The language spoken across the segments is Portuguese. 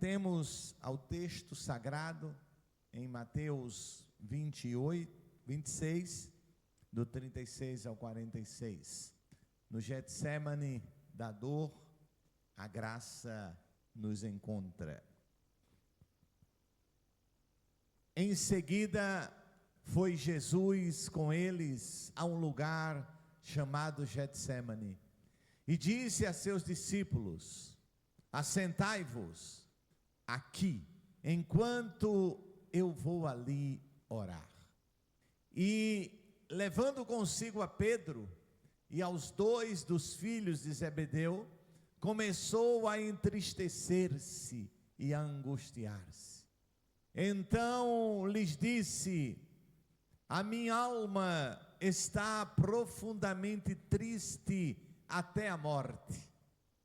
Atentemos ao texto sagrado em Mateus 26, do 36 ao 46. No Getsemane da dor, a graça nos encontra. Em seguida, foi Jesus com eles a um lugar chamado Getsemane e disse a seus discípulos: assentai-vos aqui, enquanto eu vou ali orar. E levando consigo a Pedro e aos 2 dos filhos de Zebedeu, começou a entristecer-se e a angustiar-se. Então lhes disse: a minha alma está profundamente triste até a morte.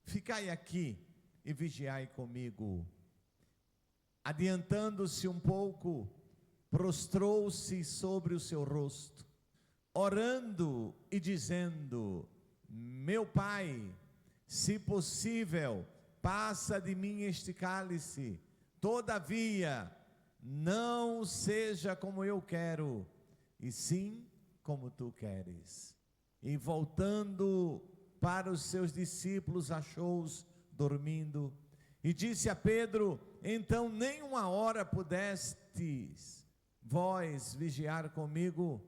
Ficai aqui e vigiai comigo. Adiantando-se um pouco, prostrou-se sobre o seu rosto, orando e dizendo: meu Pai, se possível, passa de mim este cálice, todavia, não seja como eu quero, e sim como tu queres. E voltando para os seus discípulos, achou-os dormindo, e disse a Pedro: então nem uma hora pudestes vós vigiar comigo?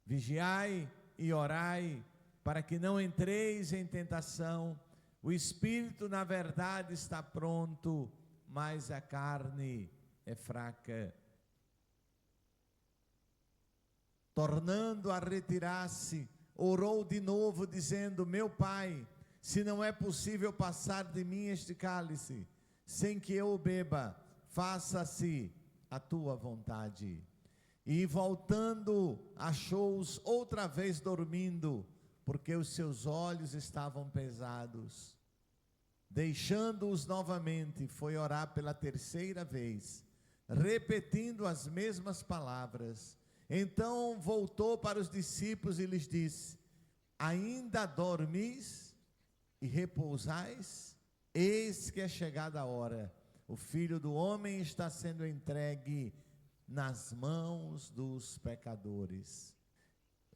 Vigiai e orai, para que não entreis em tentação. O espírito, na verdade, está pronto, mas a carne é fraca. Tornando a retirar-se, orou de novo, dizendo: meu Pai, se não é possível passar de mim este cálice, sem que eu o beba, faça-se a tua vontade. E voltando, achou-os outra vez dormindo, porque os seus olhos estavam pesados. Deixando-os novamente, foi orar pela terceira vez, repetindo as mesmas palavras. Então voltou para os discípulos e lhes disse: ainda dormis e repousais? Eis que é chegada a hora, o Filho do Homem está sendo entregue nas mãos dos pecadores.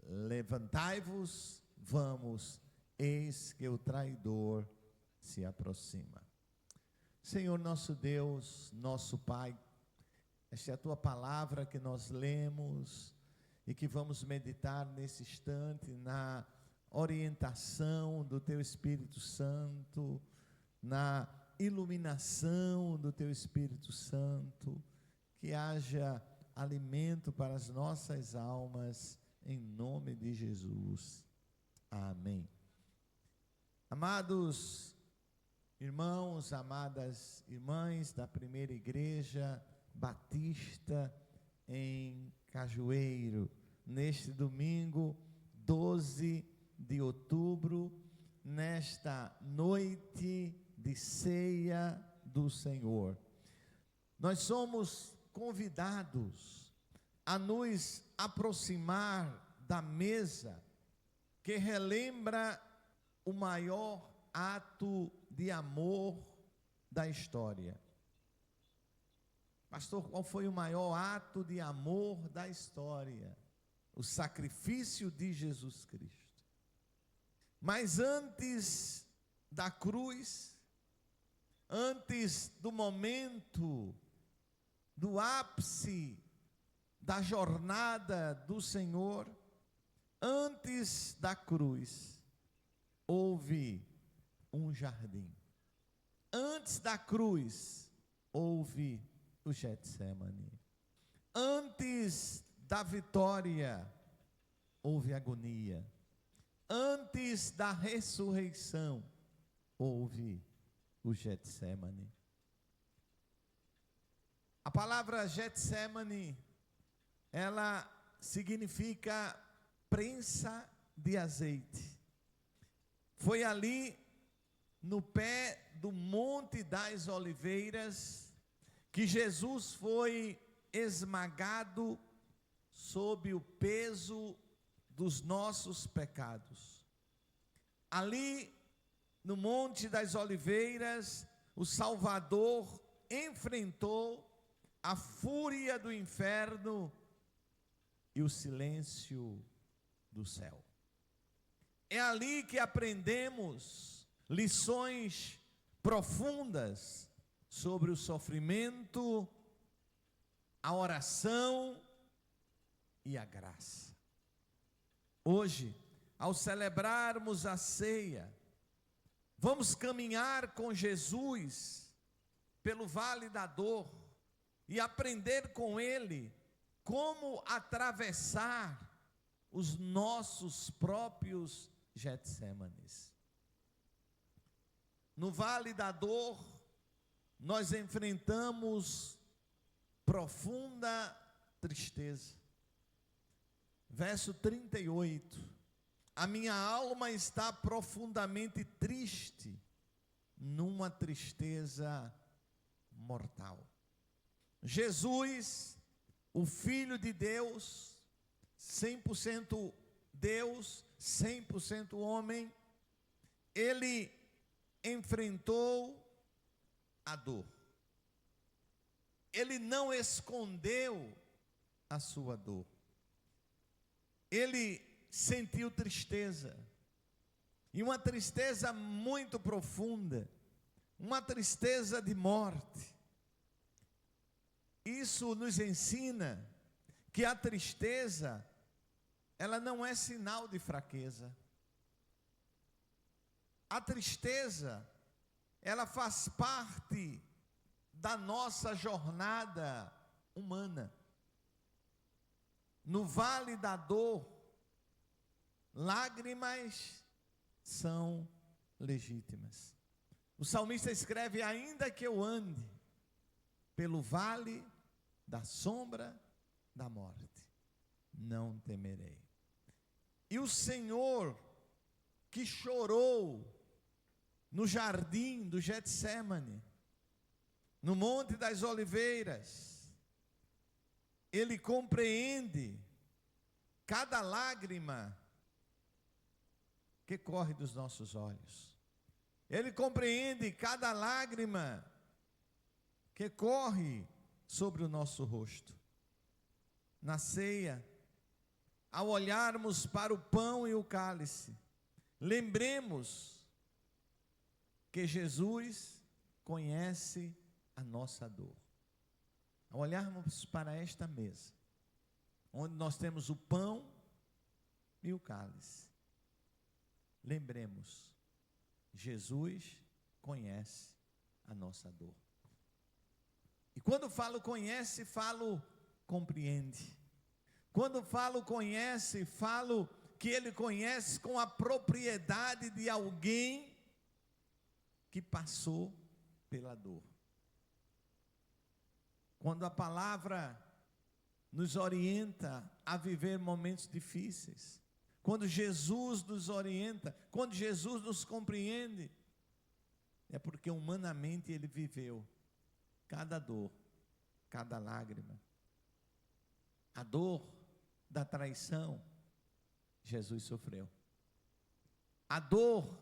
Levantai-vos, vamos, eis que o traidor se aproxima. Senhor nosso Deus, nosso Pai, esta é a tua palavra que nós lemos e que vamos meditar nesse instante na orientação do teu Espírito Santo, na iluminação do teu Espírito Santo, que haja alimento para as nossas almas, em nome de Jesus. Amém. Amados irmãos, amadas irmãs da primeira igreja batista em Cajueiro, neste domingo 12 de outubro, nesta noite de ceia do Senhor, nós somos convidados a nos aproximar da mesa que relembra o maior ato de amor da história. Pastor, qual foi o maior ato de amor da história? O sacrifício de Jesus Cristo. Mas antes da cruz, antes do momento, do ápice da jornada do Senhor, antes da cruz, houve um jardim. Antes da cruz, houve o Getsemane. Antes da vitória, houve agonia. Antes da ressurreição, houve o Getsemane. A palavra Getsemane, ela significa prensa de azeite. Foi ali, no pé do Monte das Oliveiras, que Jesus foi esmagado sob o peso dos nossos pecados. Ali, no Monte das Oliveiras, o Salvador enfrentou a fúria do inferno e o silêncio do céu. É ali que aprendemos lições profundas sobre o sofrimento, a oração e a graça. Hoje, ao celebrarmos a ceia, vamos caminhar com Jesus pelo vale da dor e aprender com Ele como atravessar os nossos próprios Getsêmanes. No vale da dor, nós enfrentamos profunda tristeza. Verso 38. A minha alma está profundamente triste, numa tristeza mortal. Jesus, o Filho de Deus, 100% Deus, 100% homem, ele enfrentou a dor. Ele não escondeu a sua dor. Ele sentiu tristeza, e uma tristeza muito profunda, uma tristeza de morte. Isso nos ensina que a tristeza, ela não é sinal de fraqueza. A tristeza, ela faz parte da nossa jornada humana. No vale da dor, lágrimas são legítimas. O salmista escreve: ainda que eu ande pelo vale da sombra da morte, não temerei. E o Senhor, que chorou no jardim do Getsêmani, no Monte das Oliveiras, Ele compreende cada lágrima que corre dos nossos olhos. Ele compreende cada lágrima que corre sobre o nosso rosto. Na ceia, ao olharmos para o pão e o cálice, lembremos que Jesus conhece a nossa dor. Ao olharmos para esta mesa, onde nós temos o pão e o cálice, lembremos, Jesus conhece a nossa dor. E quando falo conhece, falo compreende. Quando falo conhece, falo que Ele conhece com a propriedade de alguém que passou pela dor. Quando a palavra nos orienta a viver momentos difíceis, quando Jesus nos orienta, quando Jesus nos compreende, é porque humanamente Ele viveu cada dor, cada lágrima. A dor da traição, Jesus sofreu. A dor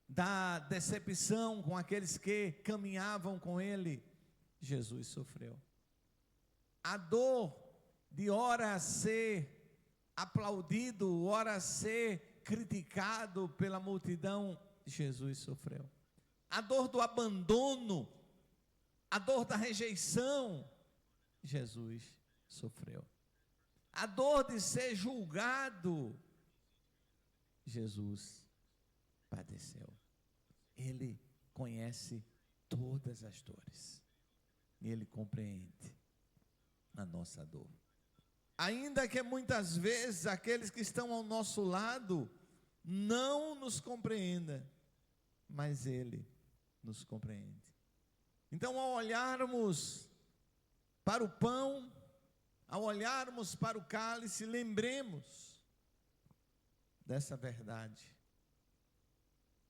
da decepção com aqueles que caminhavam com Ele, Jesus sofreu. A dor de ora ser aplaudido, ora ser criticado pela multidão, Jesus sofreu. A dor do abandono, a dor da rejeição, Jesus sofreu. A dor de ser julgado, Jesus padeceu. Ele conhece todas as dores. Ele compreende a nossa dor. Ainda que muitas vezes aqueles que estão ao nosso lado não nos compreendam, mas Ele nos compreende. Então, ao olharmos para o pão, ao olharmos para o cálice, lembremos dessa verdade.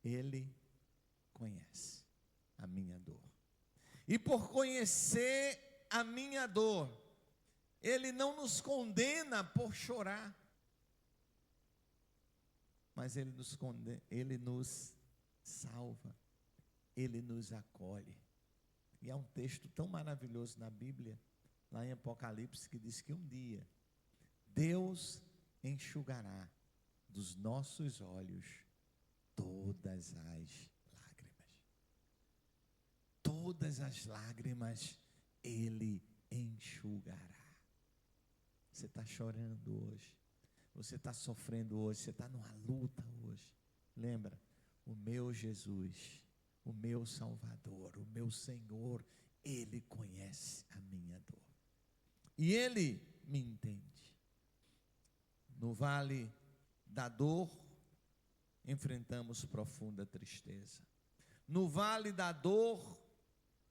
Ele conhece a minha dor. E por conhecer a minha dor, Ele não nos condena por chorar, mas Ele nos salva, Ele nos acolhe, E há um texto tão maravilhoso na Bíblia, lá em Apocalipse, que diz que um dia Deus enxugará dos nossos olhos todas as lágrimas. Todas as lágrimas Ele enxugará. Você está chorando hoje, você está sofrendo hoje, você está numa luta hoje. Lembra, o meu Jesus, o meu Salvador, o meu Senhor, Ele conhece a minha dor. E Ele me entende. No vale da dor, enfrentamos profunda tristeza. No vale da dor,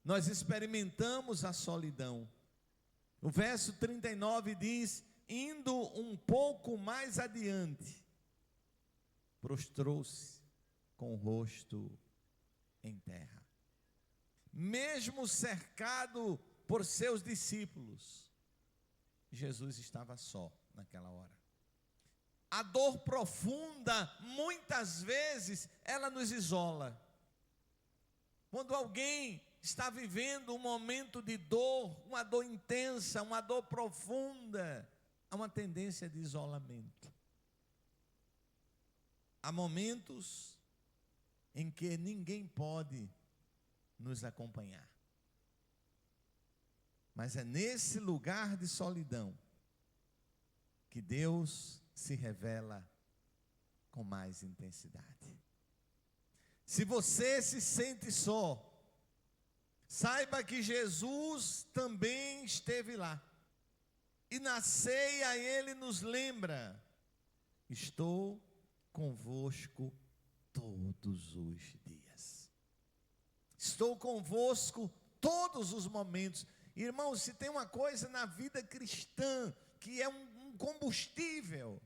nós experimentamos a solidão. O verso 39 diz: indo um pouco mais adiante, prostrou-se com o rosto em terra. Mesmo cercado por seus discípulos, Jesus estava só naquela hora. A dor profunda, muitas vezes, ela nos isola. Quando alguém está vivendo um momento de dor, uma dor intensa, uma dor profunda, há uma tendência de isolamento. Há momentos em que ninguém pode nos acompanhar. Mas é nesse lugar de solidão que Deus se revela com mais intensidade. Se você se sente só, saiba que Jesus também esteve lá. E na ceia Ele nos lembra: estou convosco todos os dias. Estou convosco todos os momentos. Irmãos, se tem uma coisa na vida cristã que é um combustível,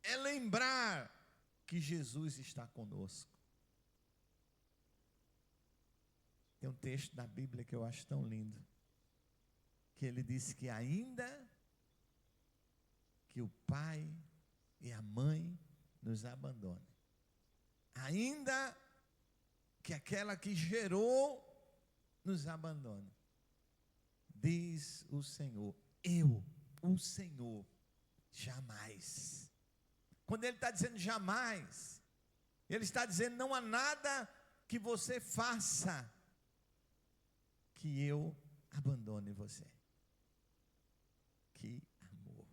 é lembrar que Jesus está conosco. Tem um texto da Bíblia que eu acho tão lindo, que ele disse que ainda que o pai e a mãe nos abandonem, ainda que aquela que gerou nos abandone, diz o Senhor, eu, o Senhor, jamais. Quando ele está dizendo jamais, ele está dizendo: não há nada que você faça que eu abandone você. Que amor,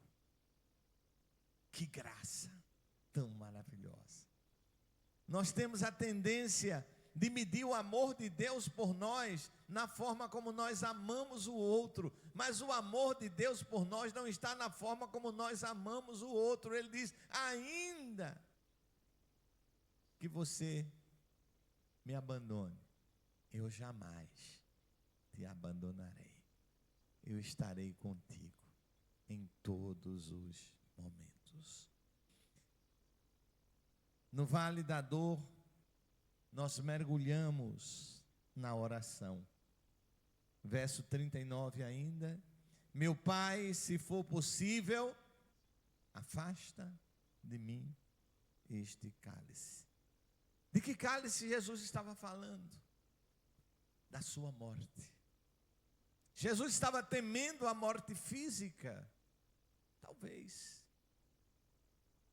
que graça tão maravilhosa. Nós temos a tendência de medir o amor de Deus por nós na forma como nós amamos o outro, mas o amor de Deus por nós não está na forma como nós amamos o outro. Ele diz: ainda que você me abandone, eu jamais te abandonarei. Eu estarei contigo em todos os momentos. No vale da dor, nós mergulhamos na oração. Verso 39 ainda: meu Pai, se for possível, afasta de mim este cálice. De que cálice Jesus estava falando? Da sua morte. Jesus estava temendo a morte física. Talvez.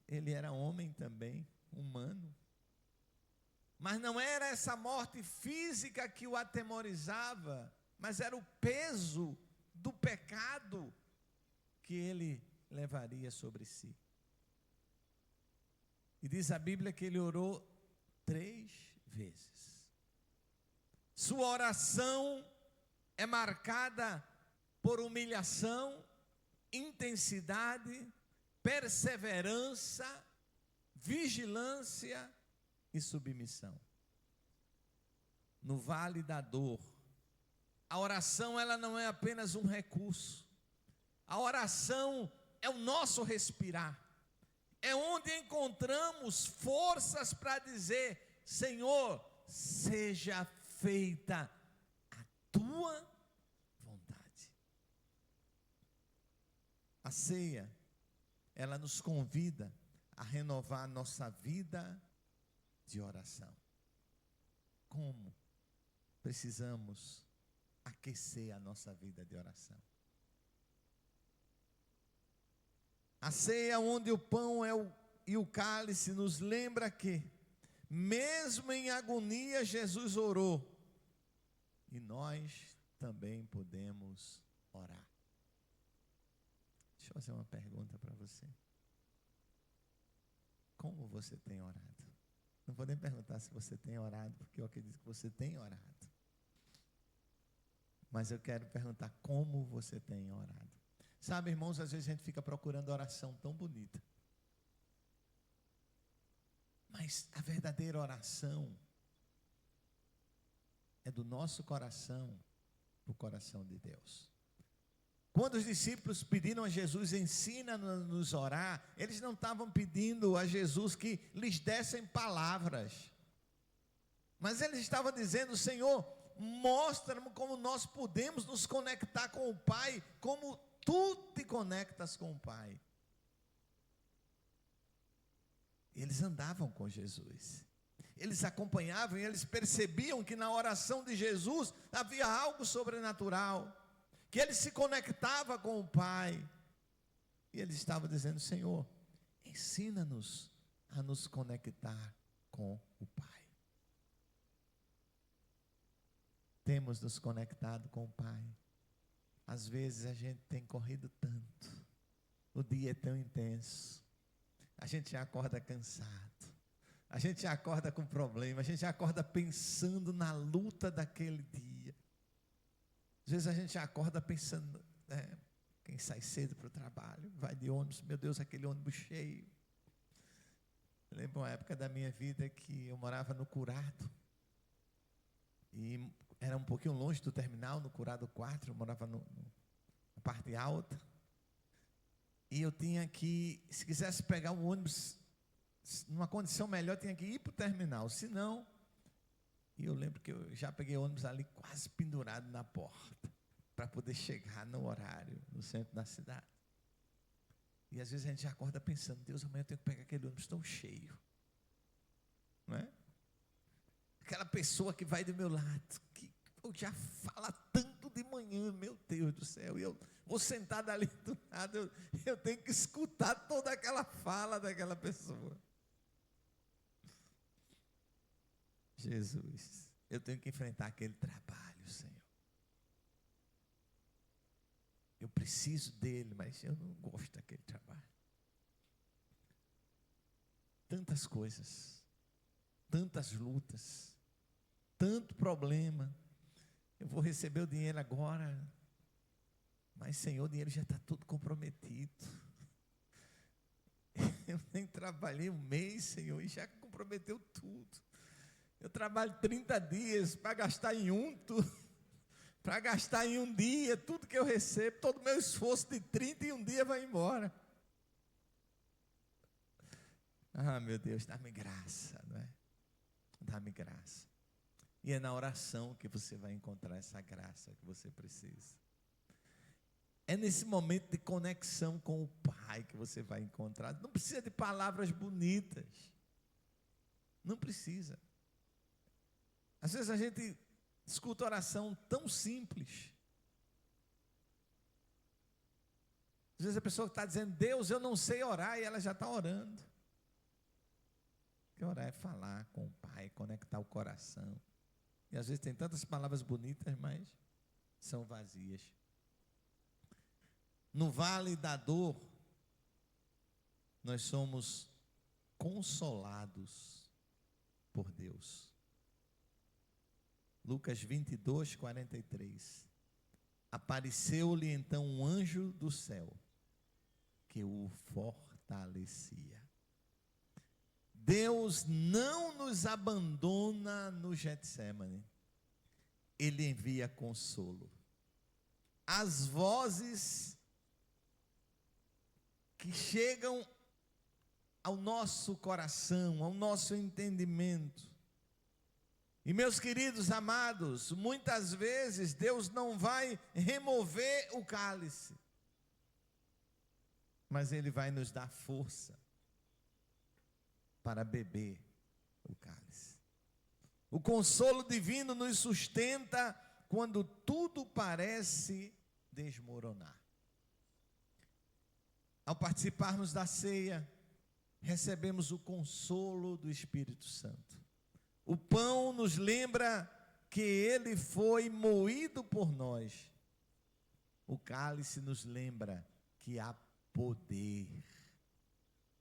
Ele era homem também, humano. Mas não era essa morte física que o atemorizava, mas era o peso do pecado que ele levaria sobre si. E diz a Bíblia que ele orou 3 vezes. Sua oração é marcada por humilhação, intensidade, perseverança, vigilância e submissão. No vale da dor, a oração ela não é apenas um recurso. A oração é o nosso respirar. É onde encontramos forças para dizer: Senhor, seja feita a tua vontade. A ceia, ela nos convida a renovar nossa vida de oração. Como? Precisamos aquecer a nossa vida de oração. A ceia onde o pão e o cálice nos lembra que, mesmo em agonia, Jesus orou. E nós também podemos orar. Deixa eu fazer uma pergunta para você. Como você tem orado? Não vou nem perguntar se você tem orado, porque eu acredito que você tem orado. Mas eu quero perguntar como você tem orado. Sabe, irmãos, às vezes a gente fica procurando oração tão bonita. Mas a verdadeira oração é do nosso coração para o coração de Deus. Quando os discípulos pediram a Jesus, ensina-nos a orar, eles não estavam pedindo a Jesus que lhes dessem palavras. Mas eles estavam dizendo: Senhor, mostra-me como nós podemos nos conectar com o Pai, como tu te conectas com o Pai. Eles andavam com Jesus. Eles acompanhavam e eles percebiam que na oração de Jesus havia algo sobrenatural, que ele se conectava com o Pai. E eles estavam dizendo: Senhor, ensina-nos a nos conectar com o Pai. Temos nos conectado com o Pai. Às vezes a gente tem corrido tanto, o dia é tão intenso, a gente já acorda cansado, a gente já acorda com problema, a gente já acorda pensando na luta daquele dia. Às vezes a gente já acorda pensando, quem sai cedo para o trabalho, vai de ônibus, meu Deus, aquele ônibus cheio. Eu lembro uma época da minha vida que eu morava no Curado, e era um pouquinho longe do terminal, no Curado 4, eu morava na parte alta, e eu tinha que, se quisesse pegar um ônibus numa condição melhor, tinha que ir para o terminal, senão, e eu lembro que eu já peguei ônibus ali quase pendurado na porta, para poder chegar no horário, no centro da cidade. E às vezes a gente já acorda pensando: Deus, amanhã eu tenho que pegar aquele ônibus tão cheio, não é? Aquela pessoa que vai do meu lado, que já fala tanto de manhã, meu Deus do céu, e eu vou sentado ali do lado, eu tenho que escutar toda aquela fala daquela pessoa. Jesus, eu tenho que enfrentar aquele trabalho, Senhor. Eu preciso dele, mas eu não gosto daquele trabalho. Tantas coisas, tantas lutas, tanto problema. Eu vou receber o dinheiro agora, mas, Senhor, o dinheiro já está tudo comprometido. Eu nem trabalhei um mês, Senhor, e já comprometeu tudo. Eu trabalho 30 dias para gastar em para gastar em um dia, tudo que eu recebo, todo o meu esforço de 31 dias vai embora. Ah, meu Deus, dá-me graça, não é? Dá-me graça. E é na oração que você vai encontrar essa graça que você precisa. É nesse momento de conexão com o Pai que você vai encontrar. Não precisa de palavras bonitas. Não precisa. Às vezes a gente escuta oração tão simples. Às vezes a pessoa está dizendo: Deus, eu não sei orar, e ela já está orando. Porque orar é falar com o Pai, conectar o coração. E às vezes tem tantas palavras bonitas, mas são vazias. No vale da dor, nós somos consolados por Deus. Lucas 22, 43. Apareceu-lhe então um anjo do céu, que o fortalecia. Deus não nos abandona no Getsêmani. Ele envia consolo. As vozes que chegam ao nosso coração, ao nosso entendimento. E, meus queridos amados, muitas vezes Deus não vai remover o cálice, mas Ele vai nos dar força para beber o cálice. O consolo divino nos sustenta quando tudo parece desmoronar. Ao participarmos da ceia, recebemos o consolo do Espírito Santo. O pão nos lembra que ele foi moído por nós. O cálice nos lembra que há poder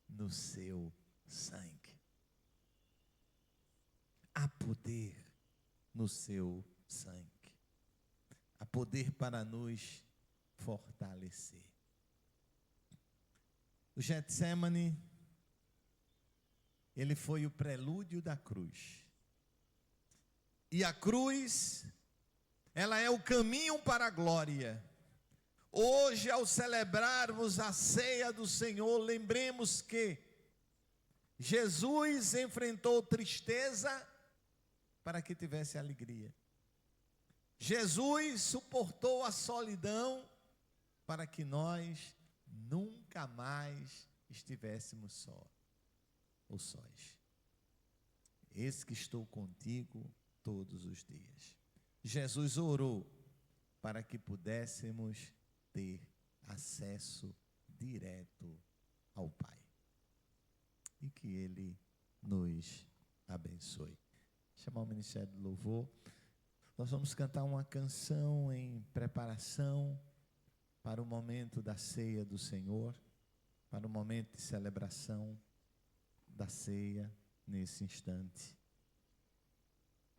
no seu sangue. Há poder no seu sangue. Há poder para nos fortalecer. O Getsemane, ele foi o prelúdio da cruz. E a cruz, ela é o caminho para a glória. Hoje, ao celebrarmos a ceia do Senhor, lembremos que Jesus enfrentou tristeza para que tivesse alegria. Jesus suportou a solidão para que nós nunca mais estivéssemos só ou sós. Eis que estou contigo todos os dias. Jesus orou para que pudéssemos ter acesso direto ao Pai. E que Ele nos abençoe. Chamar o Ministério do Louvor. Nós vamos cantar uma canção em preparação para o momento da ceia do Senhor, para o momento de celebração da ceia nesse instante.